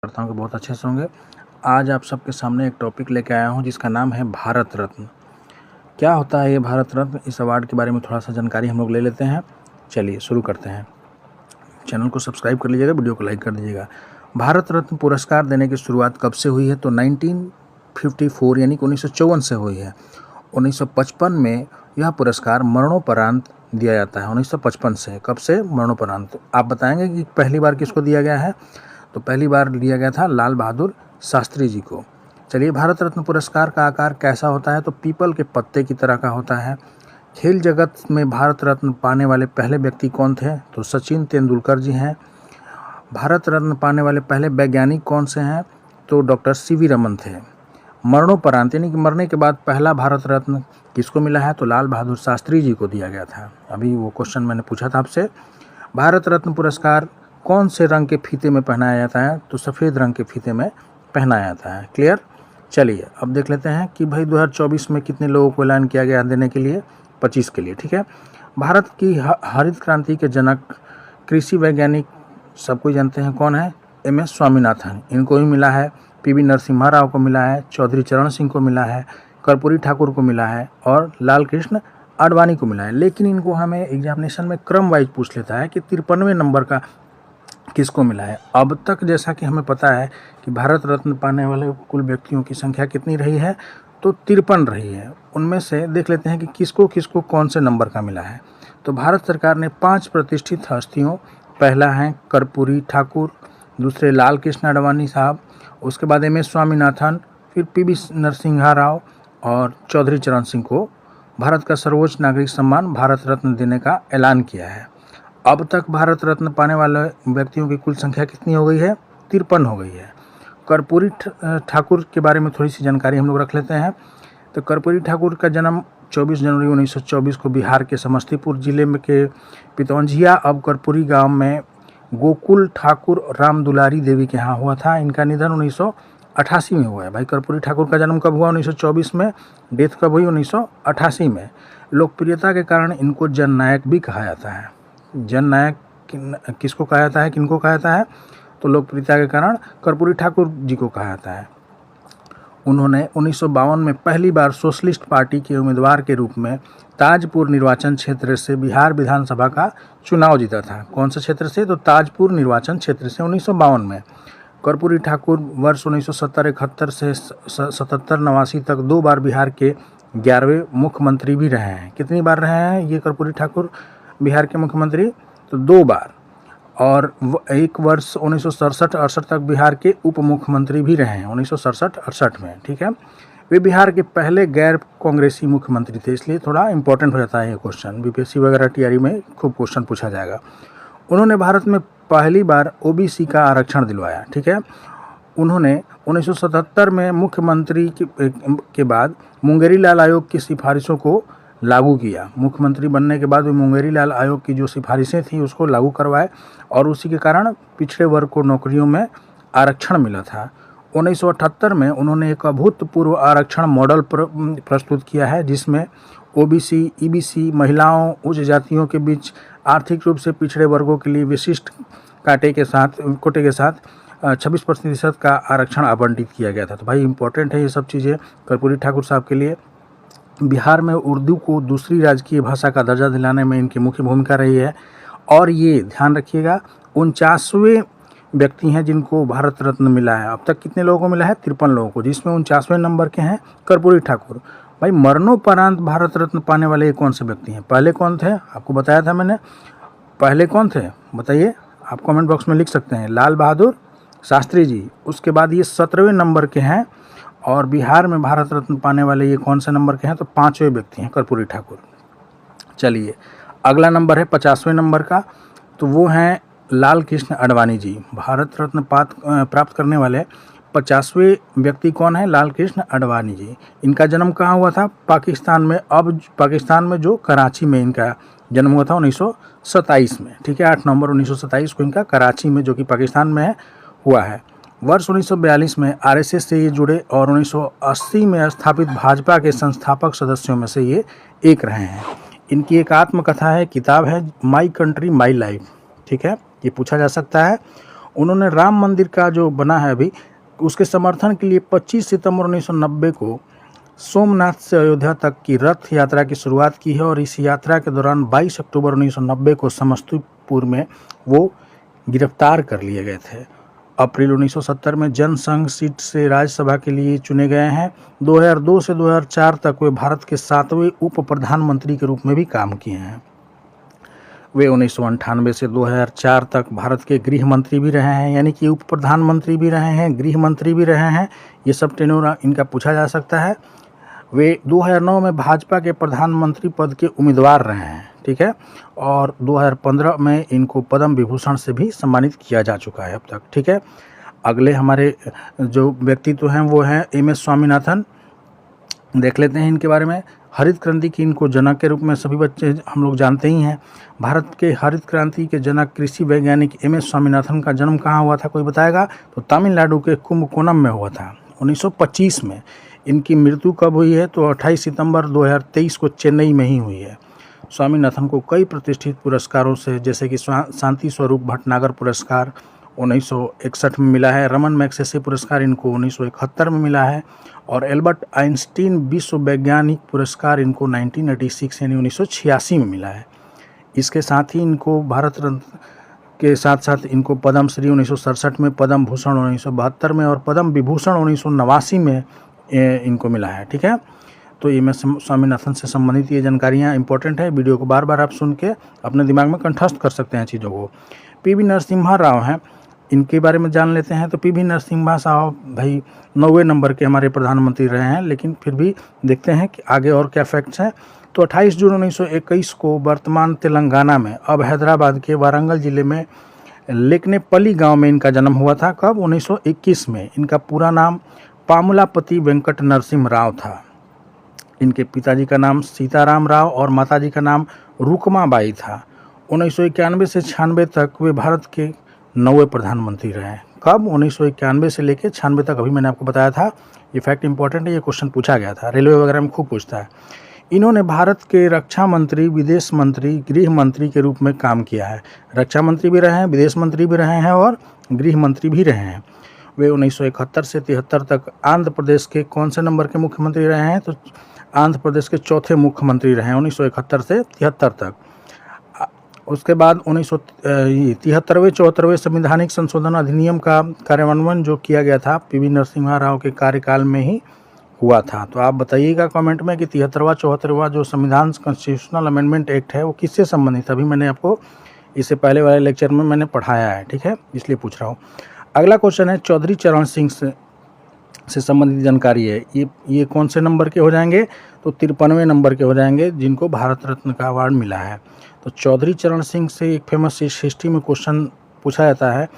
करता हूँ कि बहुत अच्छे से होंगे। आज आप सबके सामने एक टॉपिक लेके आया हूँ जिसका नाम है भारत रत्न। क्या होता है ये भारत रत्न? इस अवार्ड के बारे में थोड़ा सा जानकारी हम लोग ले लेते हैं। चलिए शुरू करते हैं। चैनल को सब्सक्राइब कर लीजिएगा, वीडियो को लाइक कर दीजिएगा। भारत रत्न पुरस्कार देने की शुरुआत कब से हुई है? तो 1954 यानी कि 1954 से हुई है। 1955 में यह पुरस्कार मरणोपरांत दिया जाता है। 1955 से, कब से? मरणोपरांत। आप बताएंगे कि पहली बार किसको दिया गया है? तो पहली बार दिया गया था लाल बहादुर शास्त्री जी को। चलिए, भारत रत्न पुरस्कार का आकार कैसा होता है? तो पीपल के पत्ते की तरह का होता है। खेल जगत में भारत रत्न पाने वाले पहले व्यक्ति कौन थे? तो सचिन तेंदुलकर जी हैं। भारत रत्न पाने वाले पहले वैज्ञानिक कौन से हैं? तो डॉक्टर सीवी रमन थे। मरणोपरांत यानी कि मरने के बाद पहला भारत रत्न किसको मिला है? तो लाल बहादुर शास्त्री जी को दिया गया था। अभी वो क्वेश्चन मैंने पूछा था आपसे। भारत रत्न पुरस्कार कौन से रंग के फीते में पहनाया जाता है? तो सफ़ेद रंग के फीते में पहनाया जाता है। क्लियर? चलिए अब देख लेते हैं कि भाई 2024 में कितने लोगों को ऐलान किया गया देने के लिए? 25 के लिए। ठीक है। भारत की हरित क्रांति के जनक कृषि वैज्ञानिक सब कोई जानते हैं कौन है? MS स्वामीनाथन। इनको ही मिला है। PV नरसिम्हा राव को मिला है, चौधरी चरण सिंह को मिला है, कर्पूरी ठाकुर को मिला है और लाल कृष्ण आडवाणी को मिला है। लेकिन इनको हमें एग्जामिनेशन में क्रम वाइज पूछ लेता है कि 53वें नंबर का किसको मिला है। अब तक जैसा कि हमें पता है कि भारत रत्न पाने वाले कुल व्यक्तियों की संख्या कितनी रही है? तो 53 रही है। उनमें से देख लेते हैं कि किसको किसको कौन से नंबर का मिला है। तो भारत सरकार ने 5 प्रतिष्ठित हस्तियों, पहला है कर्पूरी ठाकुर, दूसरे लाल कृष्ण आडवाणी साहब, उसके बाद MS स्वामीनाथन, फिर PV नरसिम्हा राव और चौधरी चरण सिंह को भारत का सर्वोच्च नागरिक सम्मान भारत रत्न देने का ऐलान किया है। अब तक भारत रत्न पाने वाले व्यक्तियों की कुल संख्या कितनी हो गई है? 53 हो गई है। कर्पूरी ठाकुर के बारे में थोड़ी सी जानकारी हम लोग रख लेते हैं। तो कर्पूरी ठाकुर का जन्म 24 जनवरी 1924 को बिहार के समस्तीपुर जिले में के पितौंझिया अब कर्पूरी गांव में गोकुल ठाकुर राम दुलारी देवी के यहाँ हुआ था। इनका निधन 1988 में हुआ है। भाई कर्पूरी ठाकुर का जन्म कब हुआ? 1924 में। डेथ कब हुई? 1988 में। लोकप्रियता के कारण इनको जननायक भी कहा जाता है। जननायक किसको कहा जाता है, किनको कहा जाता है? तो लोकप्रियता के कारण कर्पूरी ठाकुर जी को कहा जाता है। उन्होंने 1952 में पहली बार सोशलिस्ट पार्टी के उम्मीदवार के रूप में ताजपुर निर्वाचन क्षेत्र से बिहार विधानसभा का चुनाव जीता था। कौन से क्षेत्र से? तो ताजपुर निर्वाचन क्षेत्र से 1952 में। कर्पूरी ठाकुर वर्ष 1970-71 से 77-89 तक 2 बार बिहार के 11वें मुख्यमंत्री भी रहे हैं। कितनी बार रहे हैं ये कर्पूरी ठाकुर बिहार के मुख्यमंत्री? तो 2 बार। और एक वर्ष 1967-68 तक बिहार के उप मुख्यमंत्री भी रहे हैं, 1967-68 में। ठीक है। वे बिहार के पहले गैर कांग्रेसी मुख्यमंत्री थे, इसलिए थोड़ा इंपॉर्टेंट हो जाता है ये क्वेश्चन। BPSC वगैरह TRE में खूब क्वेश्चन पूछा जाएगा। उन्होंने भारत में पहली बार OBC का आरक्षण दिलवाया। ठीक है। उन्होंने 1977 में मुख्यमंत्री के बाद मुंगेरी लाल आयोग की सिफारिशों को लागू किया। मुख्यमंत्री बनने के बाद वे मुंगेरी लाल आयोग की जो सिफारिशें थी उसको लागू करवाए और उसी के कारण पिछड़े वर्ग को नौकरियों में आरक्षण मिला था। 1978 में उन्होंने एक अभूतपूर्व आरक्षण मॉडल प्रस्तुत किया है जिसमें OBC, EBC, महिलाओं, उच्च जातियों के बीच आर्थिक रूप से पिछड़े वर्गों के लिए विशिष्ट कोटे के साथ 26% का आरक्षण आवंटित किया गया था। तो भाई इंपॉर्टेंट है ये सब चीज़ें कर्पूरी ठाकुर साहब के लिए। बिहार में उर्दू को दूसरी राजकीय भाषा का दर्जा दिलाने में इनकी मुख्य भूमिका रही है। और ये ध्यान रखिएगा 49वें व्यक्ति हैं जिनको भारत रत्न मिला है। अब तक कितने लोगों को मिला है? 53 लोगों को, जिसमें 49वें नंबर के हैं कर्पूरी ठाकुर। भाई मरणोपरांत भारत रत्न पाने वाले कौन से व्यक्ति हैं? पहले कौन थे? आपको बताया था मैंने। पहले कौन थे बताइए, आप कमेंट बॉक्स में लिख सकते हैं। लाल बहादुर शास्त्री जी। उसके बाद ये 17वें नंबर के हैं। और बिहार में भारत रत्न पाने वाले ये कौन से नंबर के हैं? तो 5वें व्यक्ति हैं कर्पूरी ठाकुर। चलिए अगला नंबर है 50वें नंबर का, तो वो हैं लाल कृष्ण आडवाणी जी। भारत रत्न प्राप्त करने वाले 50वें व्यक्ति कौन है? लाल कृष्ण आडवाणी जी। इनका जन्म कहाँ हुआ था? पाकिस्तान में। अब पाकिस्तान में जो कराची में इनका जन्म हुआ था 1927 में। ठीक है। 8 नवंबर 1927 को इनका कराची में, जो कि पाकिस्तान में है, हुआ है। वर्ष 1942 में RSS से ये जुड़े और 1980 में स्थापित भाजपा के संस्थापक सदस्यों में से ये एक रहे हैं। इनकी एक आत्मकथा है, किताब है माई कंट्री माई लाइफ। ठीक है। ये पूछा जा सकता है। उन्होंने राम मंदिर का जो बना है अभी, उसके समर्थन के लिए 25 सितंबर 1990 को सोमनाथ से अयोध्या तक की रथ यात्रा की शुरुआत की है और इस यात्रा के दौरान 22 अक्टूबर 1990 को समस्तीपुर में वो गिरफ्तार कर लिए गए थे। अप्रैल 1970 में जनसंघ सीट से राज्यसभा के लिए चुने गए हैं। 2002 से 2004 तक वे भारत के 7वें उप प्रधानमंत्री के रूप में भी काम किए हैं। वे 1998 से 2004 तक भारत के गृह मंत्री भी रहे हैं, यानी कि उप प्रधानमंत्री भी रहे हैं, गृह मंत्री भी रहे हैं। ये सब टेन्योर इनका पूछा जा सकता है। वे 2009 में भाजपा के प्रधानमंत्री पद के उम्मीदवार रहे हैं, ठीक है, और 2015 में इनको पद्म विभूषण से भी सम्मानित किया जा चुका है अब तक, ठीक है। अगले हमारे जो व्यक्तित्व हैं वो हैं एम.एस. स्वामीनाथन। देख लेते हैं इनके बारे में। हरित क्रांति की इनको जनक के रूप में सभी बच्चे हम लोग जानते ही हैं। भारत के हरित क्रांति के जनक कृषि वैज्ञानिक एम.एस. स्वामीनाथन का जन्म कहाँ हुआ था, कोई बताएगा? तो तमिलनाडु के कुंभकोणम में हुआ था 1925 में। इनकी मृत्यु कब हुई है? तो 28 सितंबर 2023 को चेन्नई में ही हुई है। स्वामीनाथन को कई प्रतिष्ठित पुरस्कारों से, जैसे कि शांति स्वरूप भटनागर पुरस्कार 1961 में मिला है, रमन मैग्सेसे पुरस्कार इनको 1971 में मिला है, और एल्बर्ट आइंस्टीन विश्व वैज्ञानिक पुरस्कार इनको 1986 यानी 1986 में मिला है। इसके साथ ही इनको भारत रत्न के साथ साथ इनको पद्म श्री 1967 में, पद्म भूषण 1972 में और पद्म विभूषण 1989 में इनको मिला है, ठीक है। तो ये मैं स्वामीनाथन से संबंधित ये जानकारियाँ इंपॉर्टेंट है। वीडियो को बार बार आप सुन के अपने दिमाग में कंठस्थ कर सकते हैं चीज़ों को। पी.वी. नरसिम्हा राव हैं, इनके बारे में जान लेते हैं। तो पी.वी. नरसिम्हा साहब भाई 9वें नंबर के हमारे प्रधानमंत्री रहे हैं, लेकिन फिर भी देखते हैं कि आगे और क्या फैक्ट्स हैं। तो 28 जून 1921 को वर्तमान तेलंगाना में, अब हैदराबाद के वारंगल जिले में लेकनेपल्ली गांव में इनका जन्म हुआ था। कब? 1921 में। इनका पूरा नाम पामुलापति वेंकट नरसिम्हा राव था। इनके पिताजी का नाम सीताराम राव और माताजी का नाम रुकमाबाई था। 1991 से 96 तक वे भारत के 9वें प्रधानमंत्री रहे। कब? 1991 से लेकर 96 तक। अभी मैंने आपको बताया था, ये फैक्ट इंपॉर्टेंट है, ये क्वेश्चन पूछा गया था, रेलवे वगैरह में खूब पूछता है। इन्होंने भारत के रक्षा मंत्री, विदेश मंत्री, गृह मंत्री के रूप में काम किया है। रक्षा मंत्री भी रहे हैं, विदेश मंत्री भी रहे हैं और गृह मंत्री भी रहे हैं। वे 1971 से 73 तक आंध्र प्रदेश के कौन से नंबर के मुख्यमंत्री रहे हैं? तो आंध्र प्रदेश के 4थे मुख्यमंत्री रहे हैं 1971 से 73 तक। उसके बाद 1973वें 74वें संवैधानिक संशोधन अधिनियम का कार्यान्वयन जो किया गया था पी.वी. नरसिम्हा राव के कार्यकाल में ही हुआ था। तो आप बताइएगा कमेंट में कि 73वां 74वां जो संविधान कॉन्स्टिट्यूशनल अमेंडमेंट एक्ट है वो किससे संबंधित है? अभी मैंने आपको इससे पहले वाले लेक्चर में मैंने पढ़ाया है, ठीक है, इसलिए पूछ रहा हूँ। अगला क्वेश्चन है चौधरी चरण सिंह से संबंधित जानकारी है। ये कौन से नंबर के हो जाएंगे? तो 53वें नंबर के हो जाएंगे, जिनको भारत रत्न का अवार्ड मिला है। तो चौधरी चरण सिंह से एक फेमस हिस्ट्री में क्वेश्चन पूछा जाता है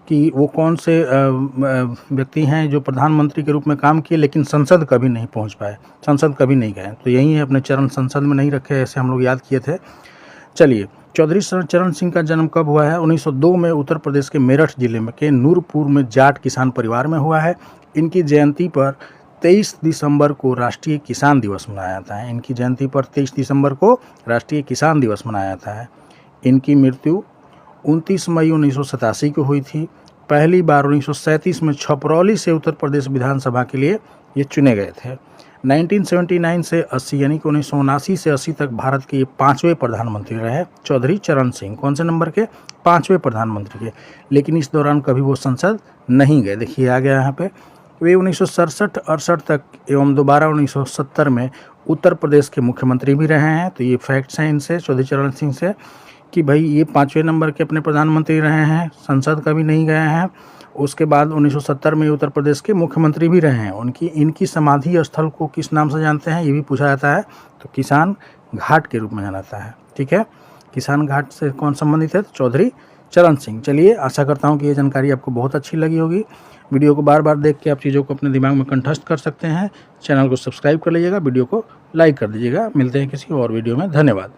कि वो कौन से व्यक्ति हैं जो प्रधानमंत्री के रूप में काम किए लेकिन संसद कभी नहीं पहुंच पाए, संसद कभी नहीं गए। तो यही है, अपने चरण संसद में नहीं रखे, ऐसे हम लोग याद किए थे। चलिए, चौधरी चरण सिंह का जन्म कब हुआ है? 1902 में उत्तर प्रदेश के मेरठ जिले में के नूरपुर में जाट किसान परिवार में हुआ है। इनकी जयंती पर 23 दिसंबर को राष्ट्रीय किसान दिवस मनाया जाता है। इनकी जयंती पर 23 दिसंबर को राष्ट्रीय किसान दिवस मनाया जाता है। इनकी मृत्यु 29 मई 1987 को हुई थी। पहली बार 1937 में छपरौली से उत्तर प्रदेश विधानसभा के लिए ये चुने गए थे। 1979 से 80 यानी कि 1979 से 80 तक भारत के ये 5वें प्रधानमंत्री रहे चौधरी चरण सिंह। कौन से नंबर के? 5वें प्रधानमंत्री के। लेकिन इस दौरान कभी वो संसद नहीं गए। देखिए आ गया यहाँ पे। वे 1967-68 तक एवं दोबारा 1970 में उत्तर प्रदेश के मुख्यमंत्री भी रहे हैं। तो ये फैक्ट्स हैं इनसे, चौधरी चरण सिंह से, कि भाई ये 5वें नंबर के अपने प्रधानमंत्री रहे हैं, संसद कभी नहीं गए हैं। उसके बाद 1970 में उत्तर प्रदेश के मुख्यमंत्री भी रहे हैं। इनकी समाधि स्थल को किस नाम से जानते हैं, ये भी पूछा जाता है। तो किसान घाट के रूप में जाना जाता है, ठीक है। किसान घाट से कौन संबंधित है? चौधरी चरण सिंह। चलिए, आशा करता हूँ कि ये जानकारी आपको बहुत अच्छी लगी होगी। वीडियो को बार बार देख के आप चीज़ों को अपने दिमाग में कंठस्थ कर सकते हैं। चैनल को सब्सक्राइब कर लीजिएगा, वीडियो को लाइक कर दीजिएगा। मिलते हैं किसी और वीडियो में। धन्यवाद।